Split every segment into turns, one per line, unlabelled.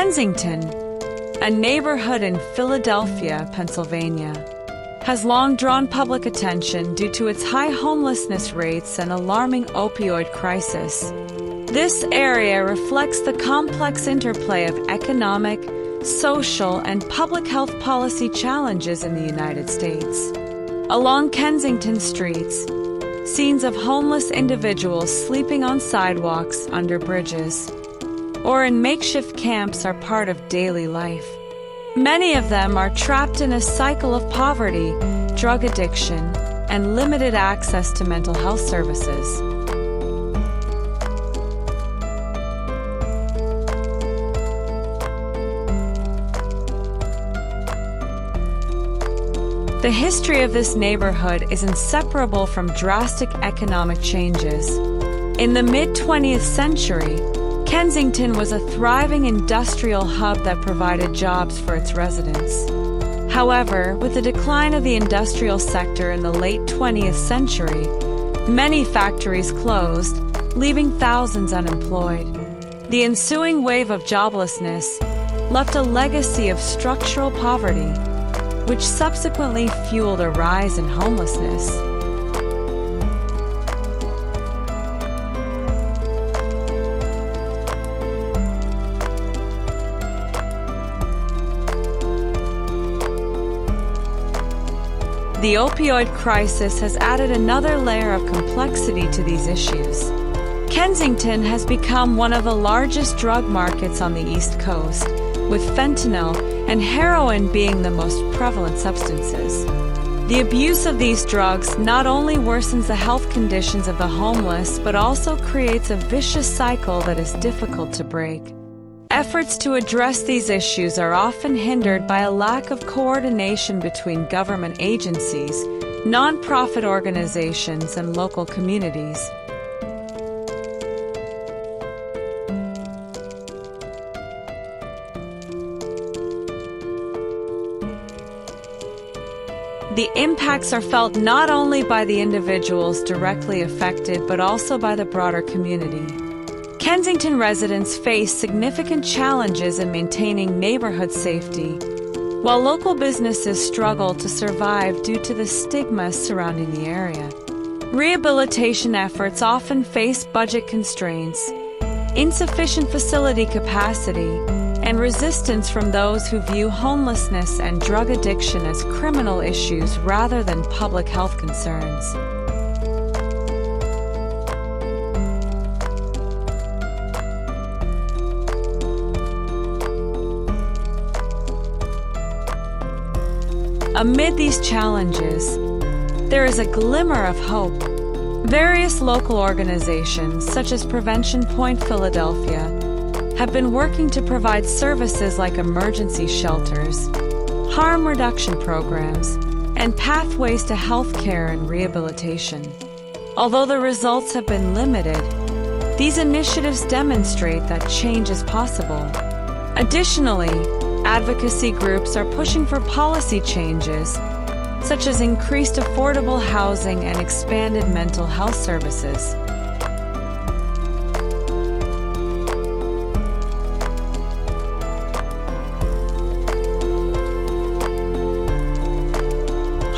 Kensington, a neighborhood in Philadelphia, Pennsylvania, has long drawn public attention due to its high homelessness rates and alarming opioid crisis. This area reflects the complex interplay of economic, social, and public health policy challenges in the United States. Along Kensington streets, scenes of homeless individuals sleeping on sidewalks, under bridges, or in makeshift camps are part of daily life. Many of them are trapped in a cycle of poverty, drug addiction, and limited access to mental health services. The history of this neighborhood is inseparable from drastic economic changes. In the mid-20th century, Kensington was a thriving industrial hub that provided jobs for its residents. However, with the decline of the industrial sector in the late 20th century, many factories closed, leaving thousands unemployed. The ensuing wave of joblessness left a legacy of structural poverty, which subsequently fueled a rise in homelessness. The opioid crisis has added another layer of complexity to these issues. Kensington has become one of the largest drug markets on the East Coast, with fentanyl and heroin being the most prevalent substances. The abuse of these drugs not only worsens the health conditions of the homeless, but also creates a vicious cycle that is difficult to break. Efforts to address these issues are often hindered by a lack of coordination between government agencies, nonprofit organizations, and local communities. The impacts are felt not only by the individuals directly affected, but also by the broader community. Kensington residents face significant challenges in maintaining neighborhood safety, while local businesses struggle to survive due to the stigma surrounding the area. Rehabilitation efforts often face budget constraints, insufficient facility capacity, and resistance from those who view homelessness and drug addiction as criminal issues rather than public health concerns. Amid these challenges, there is a glimmer of hope. Various local organizations, such as Prevention Point Philadelphia, have been working to provide services like emergency shelters, harm reduction programs, and pathways to health care and rehabilitation. Although the results have been limited, these initiatives demonstrate that change is possible. Additionally, advocacy groups are pushing for policy changes, such as increased affordable housing and expanded mental health services.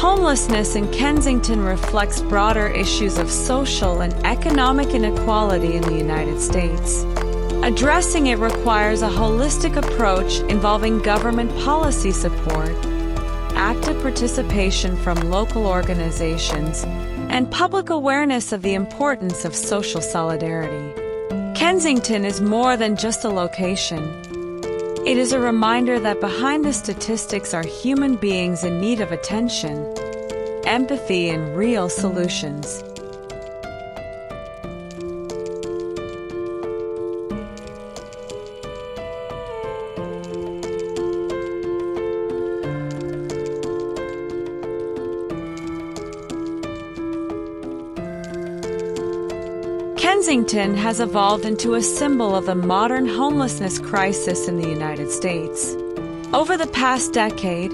Homelessness in Kensington reflects broader issues of social and economic inequality in the United States. Addressing it requires a holistic approach involving government policy support, active participation from local organizations, and public awareness of the importance of social solidarity. Kensington is more than just a location. It is a reminder that behind the statistics are human beings in need of attention, empathy, and real solutions. Kensington has evolved into a symbol of the modern homelessness crisis in the United States. Over the past decade,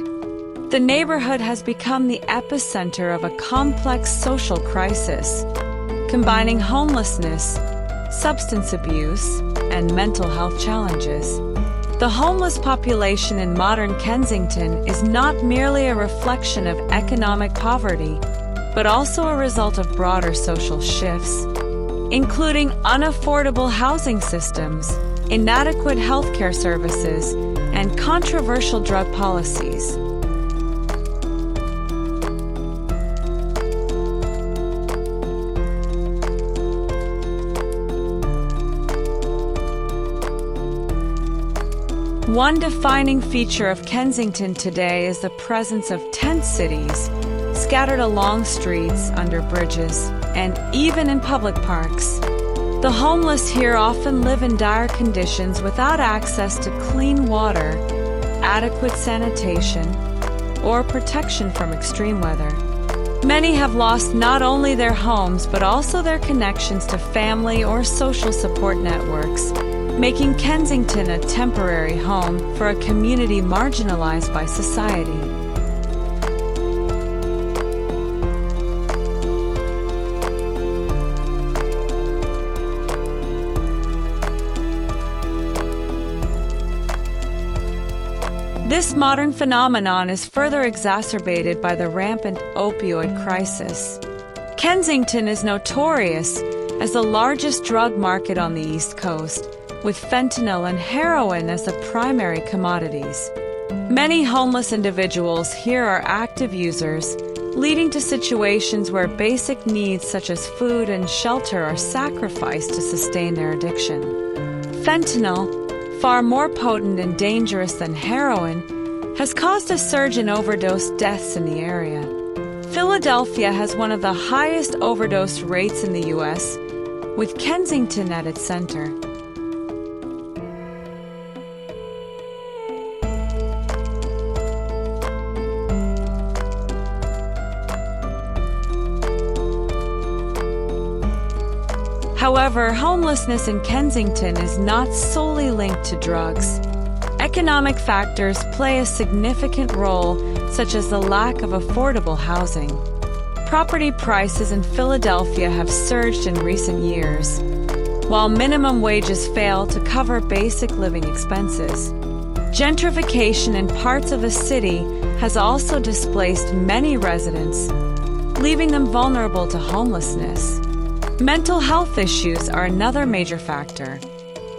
the neighborhood has become the epicenter of a complex social crisis, combining homelessness, substance abuse, and mental health challenges. The homeless population in modern Kensington is not merely a reflection of economic poverty, but also a result of broader social shifts, including unaffordable housing systems, inadequate healthcare services, and controversial drug policies. One defining feature of Kensington today is the presence of tent cities, scattered along streets, under bridges, and even in public parks. The homeless here often live in dire conditions without access to clean water, adequate sanitation, or protection from extreme weather. Many have lost not only their homes but also their connections to family or social support networks, making Kensington a temporary home for a community marginalized by society. This modern phenomenon is further exacerbated by the rampant opioid crisis. Kensington is notorious as the largest drug market on the East Coast, with fentanyl and heroin as the primary commodities. Many homeless individuals here are active users, leading to situations where basic needs such as food and shelter are sacrificed to sustain their addiction. Fentanyl, far more potent and dangerous than heroin, has caused a surge in overdose deaths in the area. Philadelphia has one of the highest overdose rates in the U.S., with Kensington at its center. However, homelessness in Kensington is not solely linked to drugs. Economic factors play a significant role, such as the lack of affordable housing. Property prices in Philadelphia have surged in recent years, while minimum wages fail to cover basic living expenses. Gentrification in parts of the city has also displaced many residents, leaving them vulnerable to homelessness. Mental health issues are another major factor.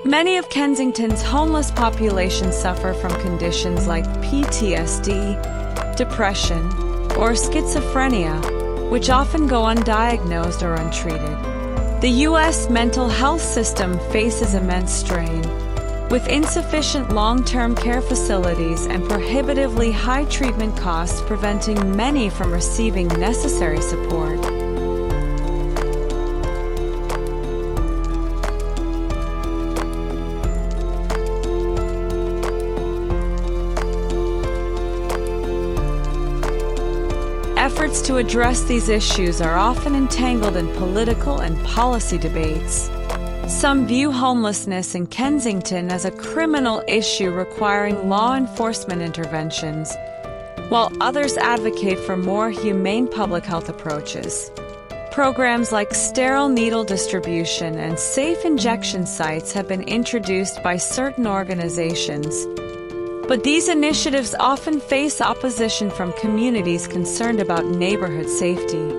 Many of Kensington's homeless population suffer from conditions like PTSD, depression, or schizophrenia, which often go undiagnosed or untreated. The U.S. mental health system faces immense strain, with insufficient long-term care facilities and prohibitively high treatment costs preventing many from receiving necessary support. Efforts to address these issues are often entangled in political and policy debates. Some view homelessness in Kensington as a criminal issue requiring law enforcement interventions, while others advocate for more humane public health approaches. Programs like sterile needle distribution and safe injection sites have been introduced by certain organizations, but these initiatives often face opposition from communities concerned about neighborhood safety.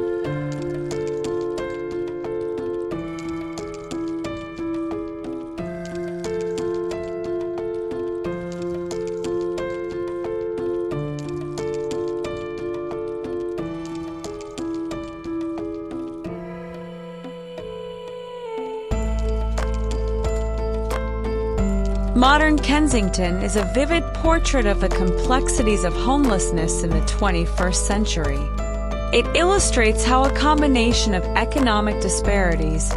Modern Kensington is a vivid portrait of the complexities of homelessness in the 21st century. It illustrates how a combination of economic disparities,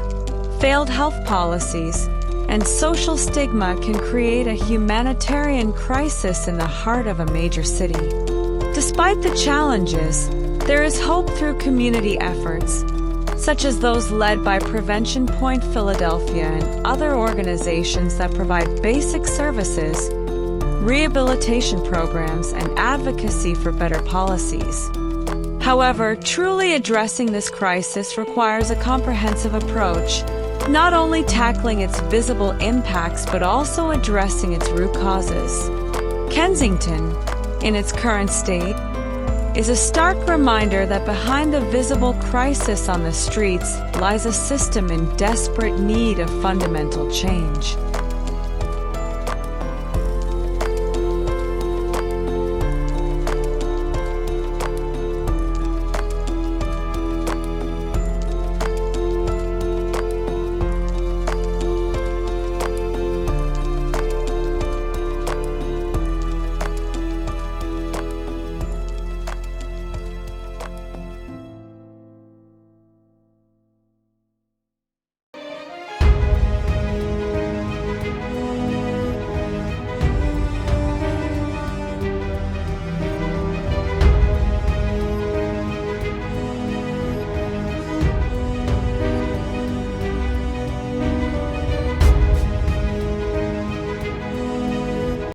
failed health policies, and social stigma can create a humanitarian crisis in the heart of a major city. Despite the challenges, there is hope through community efforts, such as those led by Prevention Point Philadelphia and other organizations that provide basic services, rehabilitation programs, and advocacy for better policies. However, truly addressing this crisis requires a comprehensive approach not only tackling its visible impacts but also addressing its root causes. Kensington, in its current state, is a stark reminder that behind the visible crisis on the streets lies a system in desperate need of fundamental change.